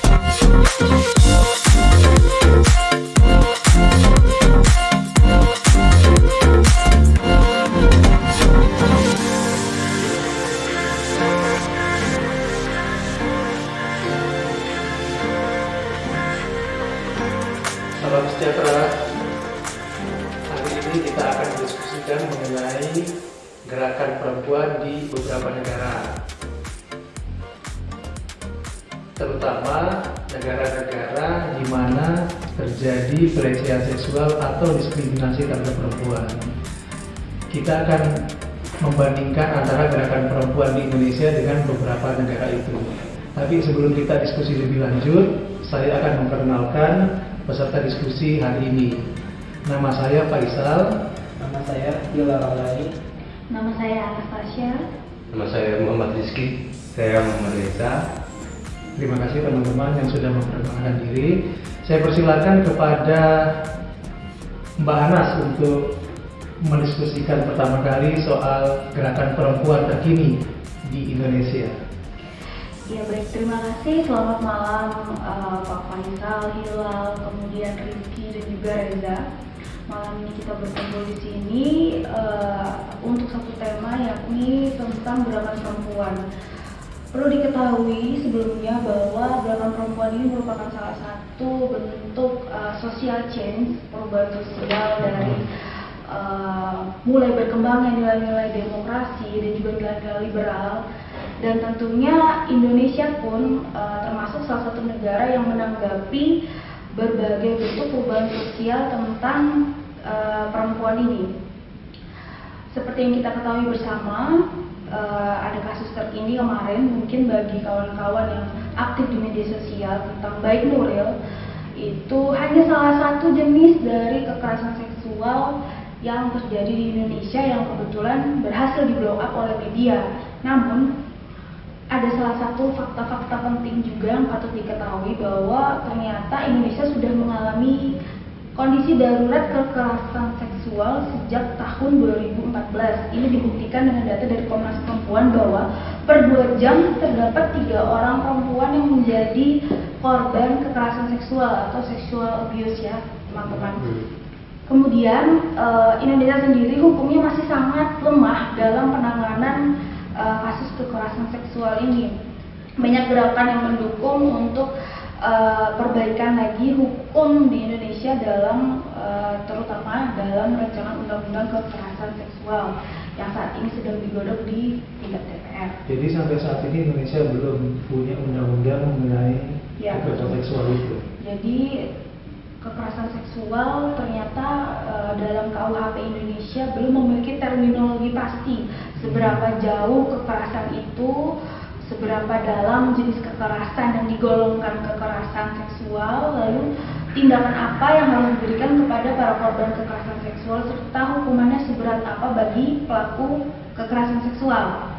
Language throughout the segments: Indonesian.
Salam sejahtera. Hari ini kita akan diskusikan mengenai gerakan perempuan di beberapa negara, terutama negara-negara di mana terjadi pelecehan seksual atau diskriminasi terhadap perempuan. Kita akan membandingkan antara gerakan perempuan di Indonesia dengan beberapa negara itu. Tapi sebelum kita diskusi lebih lanjut, saya akan memperkenalkan peserta diskusi hari ini. Nama saya Faisal. Nama saya Hilal Alai. Nama saya Anastasia. Nama saya Muhammad Rizky. Saya Muhammad Reza. Terima kasih teman-teman yang sudah memperkenalkan diri. Saya persilakan kepada Mbak Anas untuk mendiskusikan pertama kali soal gerakan perempuan terkini di Indonesia. Ya baik, terima kasih. Selamat malam Pak Faisal, Hilal, kemudian Rizky dan juga Reza. Malam ini kita berkumpul di sini untuk satu tema, yakni tentang gerakan perempuan. Perlu diketahui sebelumnya bahwa gerakan perempuan ini merupakan salah satu bentuk social change, perubahan sosial dari mulai berkembangnya nilai-nilai demokrasi dan juga nilai-nilai liberal. Dan tentunya Indonesia pun termasuk salah satu negara yang menanggapi berbagai bentuk perubahan sosial tentang perempuan ini. Seperti yang kita ketahui bersama, ada kasus terkini kemarin, mungkin bagi kawan-kawan yang aktif di media sosial, tentang Baik Nuril. Itu hanya salah satu jenis dari kekerasan seksual yang terjadi di Indonesia yang kebetulan berhasil di blow up oleh media. Namun ada salah satu fakta-fakta penting juga yang patut diketahui, bahwa ternyata Indonesia sudah mengalami kondisi darurat kekerasan seksual sejak tahun 2014. Ini dibuktikan dengan data dari Komnas Perempuan bahwa per 2 jam terdapat 3 orang perempuan yang menjadi korban kekerasan seksual atau sexual abuse ya teman-teman. Kemudian Indonesia sendiri hukumnya masih sangat lemah dalam penanganan kasus kekerasan seksual ini. Banyak gerakan yang mendukung untuk perbaikan lagi hukum di Indonesia dalam terutama dalam rancangan undang-undang kekerasan seksual yang saat ini sedang digodok di tingkat DPR. Jadi sampai saat ini Indonesia belum punya undang-undang mengenai kekerasan seksual itu. Jadi kekerasan seksual ternyata dalam KUHP Indonesia belum memiliki terminologi pasti seberapa jauh kekerasan itu, seberapa dalam jenis kekerasan yang digolongkan kekerasan seksual, lalu tindakan apa yang harus diberikan kepada para korban kekerasan seksual, serta hukumannya seberat apa bagi pelaku kekerasan seksual.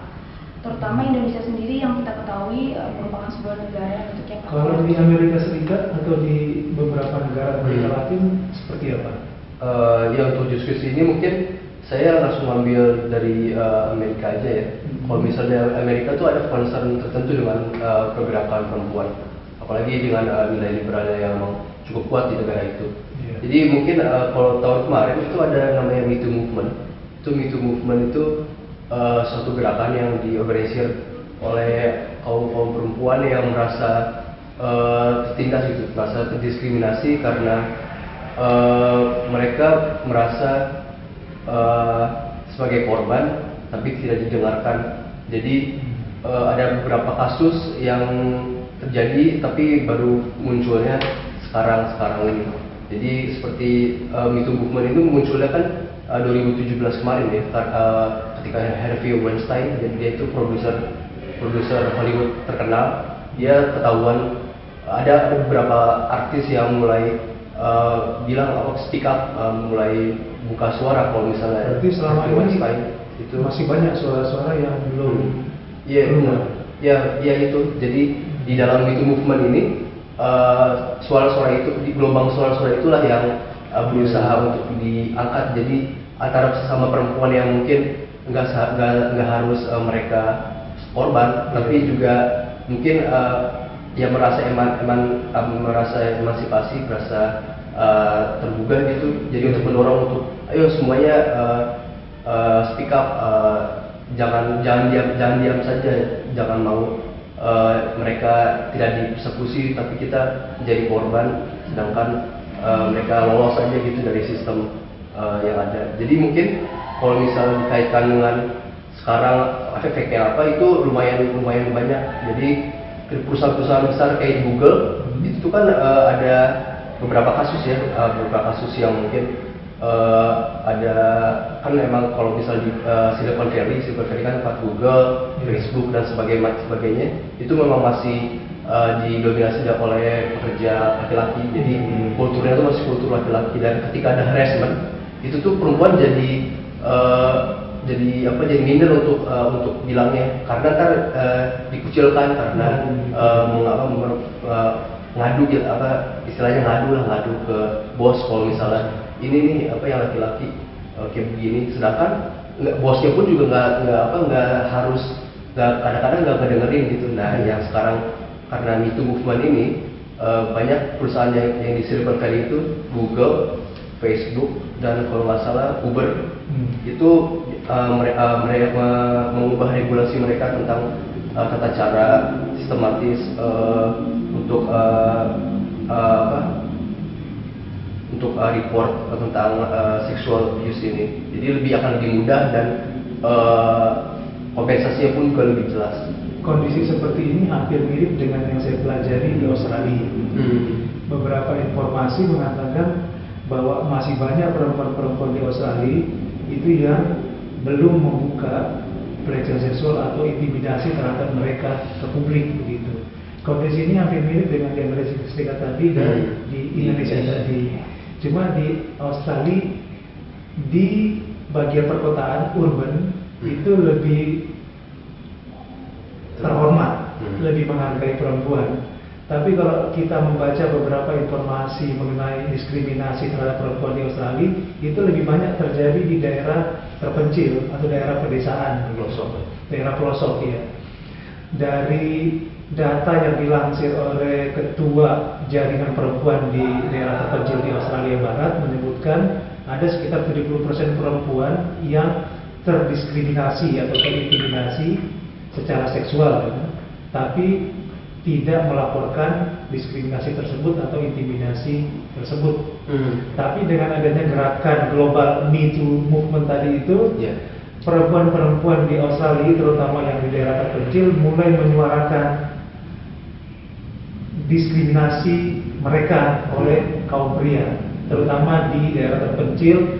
Terutama Indonesia sendiri yang kita ketahui merupakan sebuah negara yang bentuknya Kalau di Amerika Serikat atau di beberapa negara Amerika Latin seperti apa? Ya untuk diskusi ini mungkin saya langsung ambil dari Amerika aja ya. Kalau misalnya Amerika tuh ada concern tertentu dengan pergerakan perempuan, apalagi dengan nilai liberalnya yang cukup kuat di negara itu. Jadi mungkin kalau tahun kemarin itu ada namanya Me Too Movement. Me Too Movement itu suatu gerakan yang diorganisir oleh kaum perempuan yang merasa tertindas gitu, merasa terdiskriminasi karena mereka merasa sebagai korban tapi tidak didengarkan. Jadi ada beberapa kasus yang terjadi tapi baru munculnya sekarang ini. Jadi seperti Me Too Movement itu munculnya kan 2017 kemarin ya, ketika Harvey Weinstein, jadi dia itu produser Hollywood terkenal, dia ketahuan ada beberapa artis yang mulai bilang speak up, mulai buka suara kalau misalnya. Berarti selama ini itu masih banyak suara-suara yang belum. Ya itu. Jadi di dalam Me Too Movement ini suara-suara itu, di gelombang suara-suara itulah yang berusaha untuk diangkat. Jadi antara sesama perempuan yang mungkin nggak harus mereka korban, tapi juga mungkin ya merasa merasa emansipasi, merasa tergugah gitu. Jadi untuk mendorong untuk ayo semuanya speak up, jangan diam saja, jangan mau mereka tidak dipersekusi tapi kita jadi korban, sedangkan mereka lolos saja gitu dari sistem yang ada. Jadi mungkin kalau misalnya dikaitkan dengan sekarang efeknya apa, itu lumayan banyak. Jadi perusahaan-perusahaan besar kayak Google itu kan ada beberapa kasus ya, beberapa kasus yang mungkin ada kan memang kalau misal di Silicon Valley kan tempat Google, Facebook dan sebagainya itu memang masih didominasi oleh pekerja laki-laki. Jadi kulturnya itu masih kultur laki-laki, dan ketika ada harassment itu tuh perempuan jadi minder untuk bilangnya, karena kan dikucilkan karena ngadu gitu, istilahnya ngadu ke bos kalau misalnya ini nih yang laki-laki kayak begini, sedangkan bosnya pun juga nggak harus, kadang-kadang nggak kedengerin gitu. Nah yang sekarang karena Me Too movement ini banyak perusahaan yang di Silicon Valley itu Google, Facebook, dan kalau nggak salah Uber itu mereka mengubah regulasi mereka tentang tata cara sistematis untuk report tentang sexual abuse ini. Jadi akan lebih mudah dan kompensasinya pun juga lebih jelas. Kondisi seperti ini hampir mirip dengan yang saya pelajari di Australia. Beberapa informasi mengatakan bahwa masih banyak perempuan-perempuan di Australia itu yang belum membuka pelecehan seksual atau intimidasi terhadap mereka ke publik begitu. Kondisi ini hampir mirip dengan di Amerika Serikat tadi dan di Indonesia tadi. Cuma di Australia di bagian perkotaan urban itu lebih terhormat, lebih menghargai perempuan. Tapi kalau kita membaca beberapa informasi mengenai diskriminasi terhadap perempuan di Australia, itu lebih banyak terjadi di daerah terpencil atau daerah pedesaan, daerah pelosok ya. Dari data yang dilansir oleh Ketua Jaringan Perempuan di daerah terpencil di Australia Barat menyebutkan ada sekitar 70% perempuan yang terdiskriminasi atau terintimidasi secara seksual, tapi tidak melaporkan diskriminasi tersebut atau intimidasi tersebut. Tapi dengan adanya gerakan global Me Too movement tadi itu, perempuan-perempuan di Australia terutama yang di daerah terpencil mulai menyuarakan diskriminasi mereka oleh kaum pria, terutama di daerah terpencil,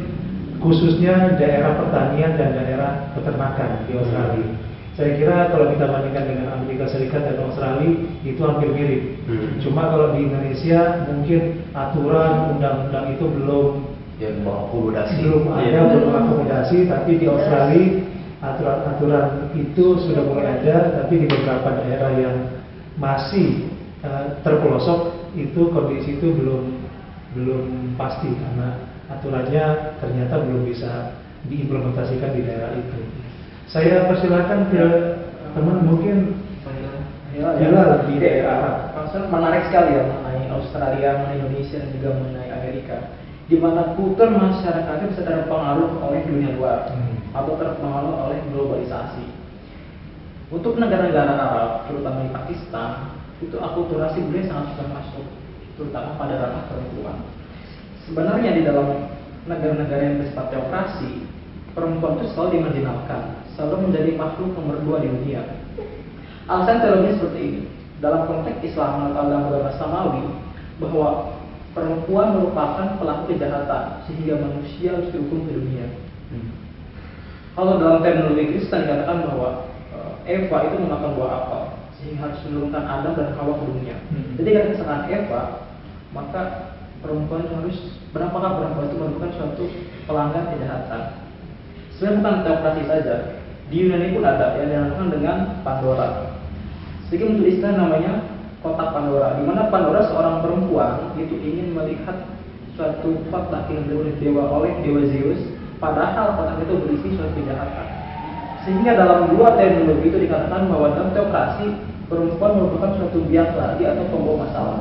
khususnya daerah pertanian dan daerah peternakan di Australia. Saya kira kalau kita bandingkan dengan Amerika Serikat dan Australia itu hampir mirip. Cuma kalau di Indonesia mungkin aturan undang-undang itu belum mengakomodasi, tapi di Australia aturan-aturan itu sudah mulai ada, tapi di beberapa daerah yang masih terpelosok itu kondisi itu belum pasti karena aturannya ternyata belum bisa diimplementasikan di daerah itu. Saya persilakan ke teman mungkin Hilal di daerah Arab. Menarik sekali ya mengenai Australia, mengenai Indonesia dan juga mengenai Amerika, di mana kultur masyarakatnya bisa terpengaruh oleh dunia luar atau terpengaruh oleh globalisasi. Untuk negara-negara Arab, terutama di Pakistan, itu akulturasi budaya sangat sudah masuk, terutama pada ranah perempuan. Sebenarnya di dalam negara-negara yang bersifat teokrasi, perempuan itu selalu dimarginalkan, selalu menjadi makhluk nomor 2 di dunia. Alasan teologinya seperti ini. Dalam konteks Islam atau dalam agama Samawi, bahwa perempuan merupakan pelaku kejahatan sehingga manusia harus dihukum ke dunia. Kalau dalam terminologi Kristen dikatakan bahwa Eva itu memakan buah apel sehingga harus menurunkan Adam dan Hawa ke dunia. Jadi karena kesalahan Eva, maka perempuan harus, berapakah perempuan itu merupakan suatu pelanggan kejahatan. Sebenarnya bukan teokrasi saja, di Yunani pun ada yang dinamakan dengan Pandora. Sehingga muncul istilah namanya kotak Pandora, di mana Pandora seorang perempuan itu ingin melihat suatu kotak yang diberi oleh dewa Zeus, padahal kotak itu berisi suatu kejahatan. Sehingga dalam dua terminologi itu dikatakan bahwa dalam teokrasi perempuan merupakan suatu biang lagi atau pembawa masalah.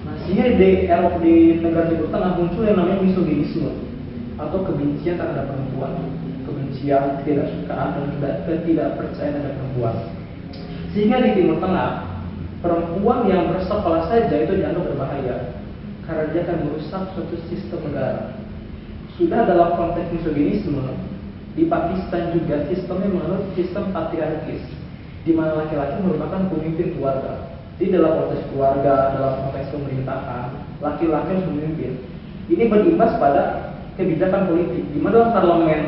Nah, sehingga di Eropa, di negara Timur Tengah muncul yang namanya misoginisme atau kebencian terhadap perempuan, kebencian, ketidaksukaan dan ketidakpercayaan terhadap perempuan. Sehingga di Timur Tengah, perempuan yang bersekolah saja itu dianggap berbahaya karena dia akan merusak suatu sistem negara. Sudah dalam konteks misoginisme, di Pakistan juga sistemnya menganut sistem patriarkis, di mana laki-laki merupakan pemimpin keluarga. Di dalam konteks keluarga, dalam konteks pemerintahan, laki-laki harus memimpin. Ini berimbas pada kebijakan politik, di mana dalam parlemen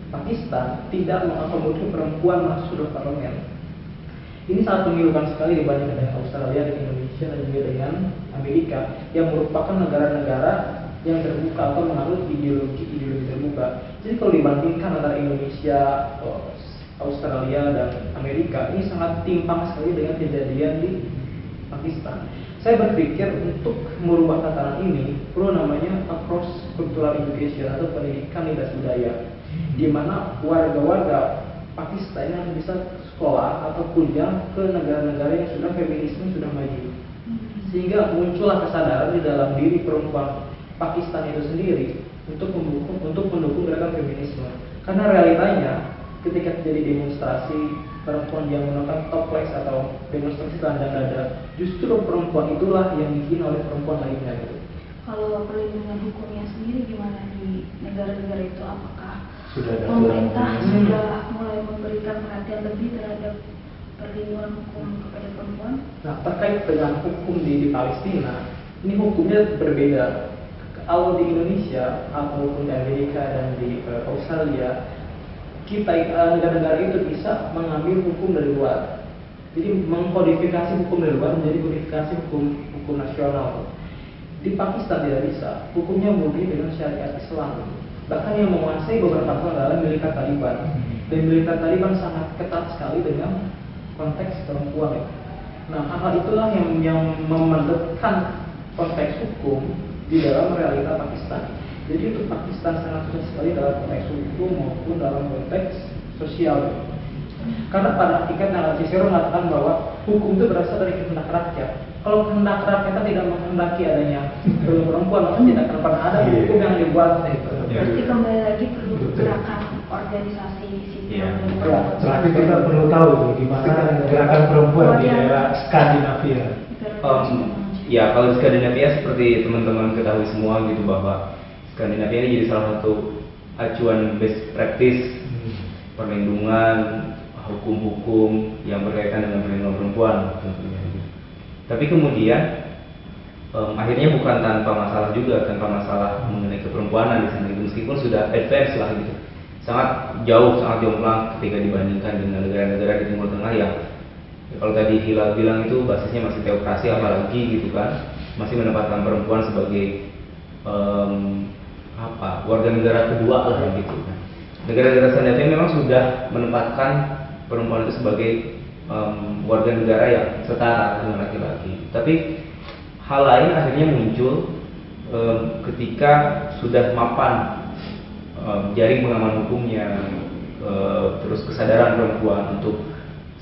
Pakistan tidak mengakomodir perempuan masuk ke parlemen. Ini sangat memilukan sekali dibandingkan dengan Australia dan Indonesia dan juga dengan Amerika yang merupakan negara-negara yang terbuka atau menganut ideologi terbuka. Jadi kalau dibandingkan antara Indonesia, Australia dan Amerika, ini sangat timpang sekali dengan kejadian di Pakistan. Saya berpikir untuk merubah tatanan ini perlu namanya cross cultural education atau pendidikan lintas budaya, di mana warga-warga Pakistan yang bisa sekolah atau kuliah ke negara-negara yang sudah feminisme sudah maju, sehingga muncullah kesadaran di dalam diri perempuan Pakistan itu sendiri untuk mendukung gerakan feminisme. Karena realitanya ketika terjadi demonstrasi perempuan yang menggunakan toples atau demonstrasi telanjang dada, justru perempuan itulah yang dihina oleh perempuan lainnya gitu. Kalau perlindungan hukumnya sendiri gimana di negara-negara itu? Apakah Sudah ada pemerintah aturan. sudah mulai memberikan perhatian lebih terhadap perlindungan hukum kepada perempuan? Nah, terkait dengan hukum di Palestina, ini hukumnya berbeda. Kalau di Indonesia ataupun di Amerika dan di Australia, kita negara-negara itu bisa mengambil hukum dari luar. Jadi mengkodifikasi hukum dari luar menjadi kodifikasi hukum nasional. Di Pakistan tidak bisa, hukumnya murni dengan syariat Islam. Bahkan yang menguasai beberapa hal adalah militer Taliban. Dan militer Taliban sangat ketat sekali dengan konteks perempuan. Nah, hal itulah yang memendekkan konteks hukum di dalam realita Pakistan. Jadi untuk Pakistan sangat susah sekali dalam konteks hukum maupun dalam konteks sosial. Karena pada hakikatnya Cicero mengatakan bahwa hukum itu berasal dari kehendak rakyat. Kalau kehendak rakyat tidak menghendaki adanya perempuan, maka tidak akan pernah ada hukum yang dibuat. Berarti kembali lagi perlu gerakan organisasi sipil Ya. dan Terakhir kita perlu tahu tuh gimana gerakan perempuan di daerah Skandinavia. Ya, kalau di Skandinavia seperti teman-teman ketahui semua gitu bahwa Skandinavia ini jadi salah satu acuan best practice perlindungan hukum-hukum yang berkaitan dengan perlindungan perempuan tentunya. Tapi kemudian akhirnya bukan tanpa masalah mengenai keperempuanan di sana gitu. Meskipun sudah advance lah gitu, sangat jomplang ketika dibandingkan dengan negara-negara di Timur Tengah yang kalau tadi Hilal bilang itu basisnya masih teokrasi, apalagi gitu kan, masih menempatkan perempuan sebagai warga negara kedua lah gitu kan. Negara-negara Skandinavia memang sudah menempatkan perempuan itu sebagai warga negara yang setara dengan laki-laki. Tapi hal lain akhirnya muncul ketika sudah mapan jaring pengaman hukumnya, terus kesadaran perempuan untuk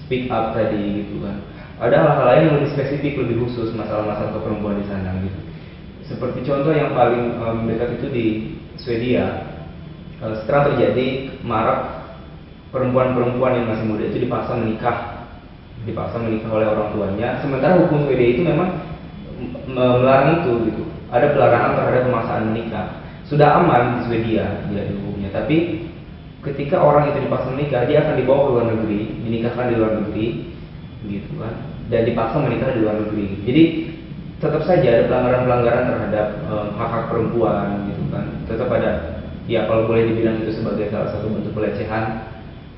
speak up tadi gitu kan. Ada hal-hal lain yang lebih spesifik, lebih khusus masalah-masalah perempuan di sana gitu. Seperti contoh yang paling dekat itu di Swedia. Sekarang terjadi marak perempuan-perempuan yang masih muda itu dipaksa menikah oleh orang tuanya. Sementara hukum Swedia itu memang melarang itu gitu. Ada pelarangan terhadap pemaksaan menikah. Sudah aman di Swedia dia hukumnya, tapi ketika orang itu dipaksa menikah, dia akan dibawa ke luar negeri, dinikahkan di luar negeri, gitu kan, dan dipaksa menikah di luar negeri. Jadi tetap saja ada pelanggaran-pelanggaran terhadap hak-hak perempuan, gitu kan. Tetap ada, ya kalau boleh dibilang itu sebagai salah satu bentuk pelecehan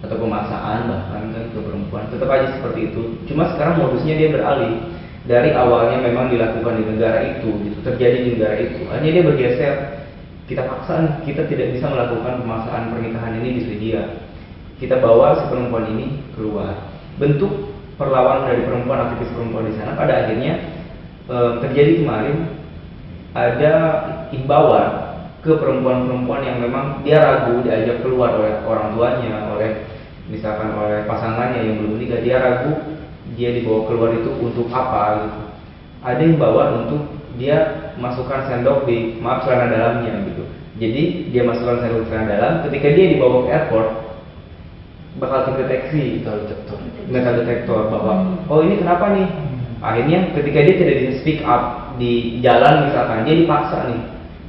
atau pemaksaan bahkan kan ke perempuan. Tetap aja seperti itu. Cuma sekarang modusnya dia beralih. Dari awalnya memang dilakukan di negara itu, gitu, terjadi di negara itu. Hanya dia bergeser. Kita paksa, kita tidak bisa melakukan pemaksaan pernikahan ini di Swedia. Kita bawa si perempuan ini keluar. Bentuk perlawanan dari perempuan, aktivis perempuan di sana pada akhirnya terjadi kemarin ada imbauan ke perempuan-perempuan yang memang dia ragu diajak keluar oleh orang tuanya, oleh misalkan oleh pasangannya yang belum menikah, dia ragu dia dibawa keluar itu untuk apa gitu. Ada yang bawa untuk dia masukkan sendok di celana dalamnya gitu. Jadi dia masukkan sendok di celana dalam, ketika dia dibawa ke airport bakal terdeteksi metal detektor bahwa oh ini kenapa nih. Akhirnya ketika dia tidak bisa speak up di jalan misalkan, dia dipaksa nih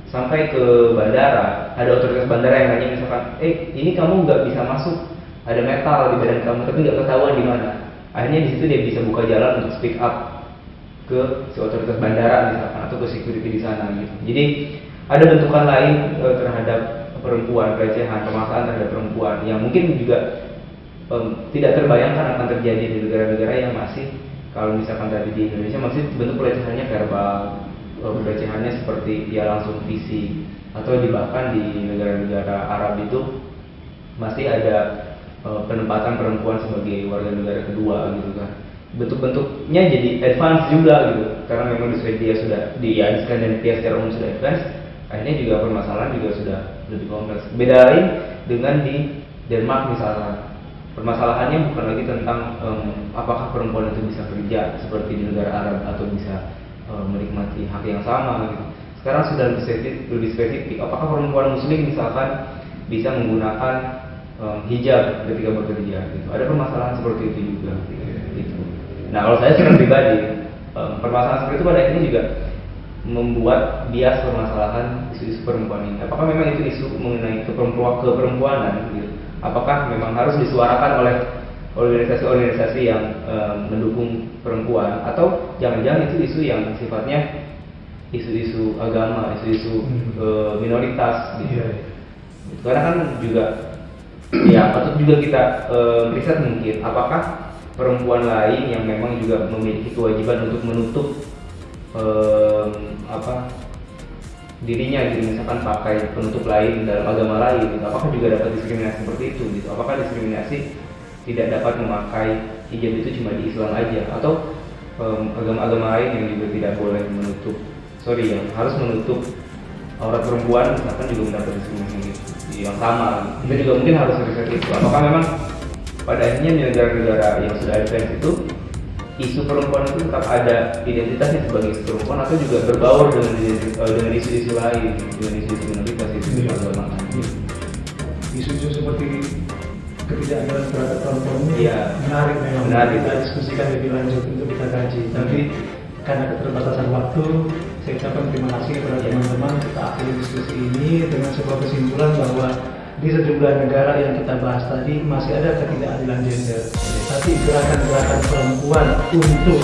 sampai ke bandara, ada otoritas bandara yang nanya misalkan, ini kamu nggak bisa masuk, ada metal di badan kamu tapi nggak ketahuan di mana. Akhirnya di situ dia bisa buka jalan untuk speak up ke si otoritas bandara misalkan atau ke security di sana gitu. Jadi ada bentukan lain terhadap perempuan, pelecehan, pemaksaan terhadap perempuan yang mungkin juga tidak terbayangkan akan terjadi di negara-negara yang masih, kalau misalkan tadi di Indonesia masih bentuk pelecehannya verbal, pelecehannya seperti ya langsung fisik, atau bahkan di negara-negara Arab itu masih ada penempatan perempuan sebagai warga negara kedua gitu kan. Bentuk-bentuknya jadi advance juga gitu, karena memang di Swedia sudah di Skandinavia secara umum sudah advance. Akhirnya juga permasalahan juga sudah lebih kompleks. Beda lain dengan di Denmark misalnya, permasalahannya bukan lagi tentang apakah perempuan itu bisa kerja seperti di negara Arab atau bisa menikmati hak yang sama gitu. Sekarang sudah lebih spesifik, apakah perempuan muslim misalkan bisa menggunakan hijab ketika bekerja gitu. Ada permasalahan seperti itu juga gitu. Nah, kalau saya secara pribadi permasalahan seperti itu pada akhirnya juga membuat bias permasalahan isu-isu perempuan ini. Apakah memang itu isu mengenai keperempuanan gitu? Apakah memang harus disuarakan oleh organisasi-organisasi yang mendukung perempuan, atau jangan-jangan itu isu yang sifatnya isu-isu agama, isu-isu minoritas gitu. Karena kan juga ya patut juga kita riset mungkin apakah perempuan lain yang memang juga memiliki kewajiban untuk menutup dirinya gitu, misalkan pakai penutup lain dalam agama lain gitu. Apakah juga dapat diskriminasi seperti itu gitu? Apakah diskriminasi tidak dapat memakai hijab itu cuma di Islam aja, atau agama-agama lain yang juga tidak boleh yang harus menutup aurat perempuan misalkan juga mendapat diskriminasi gitu, yang sama. Kita juga mungkin harus riset itu. Apakah memang pada akhirnya di negara-negara yang sudah advance itu isu perempuan itu tetap ada identitasnya sebagai isu perempuan, atau juga berbaur dengan isu-isu lain, dengan isu-isu minoritas, isu keagamaan. Isu-isu seperti ketidakadilan terhadap perempuan ini menarik memang. Menarik. Kita diskusikan lebih lanjut untuk kita kaji. Tapi karena keterbatasan waktu, saya ucapkan terima kasih kepada teman-teman. Kita akhiri diskusi ini dengan sebuah kesimpulan bahwa di sejumlah negara yang kita bahas tadi masih ada ketidakadilan gender. Tapi gerakan-gerakan perempuan untuk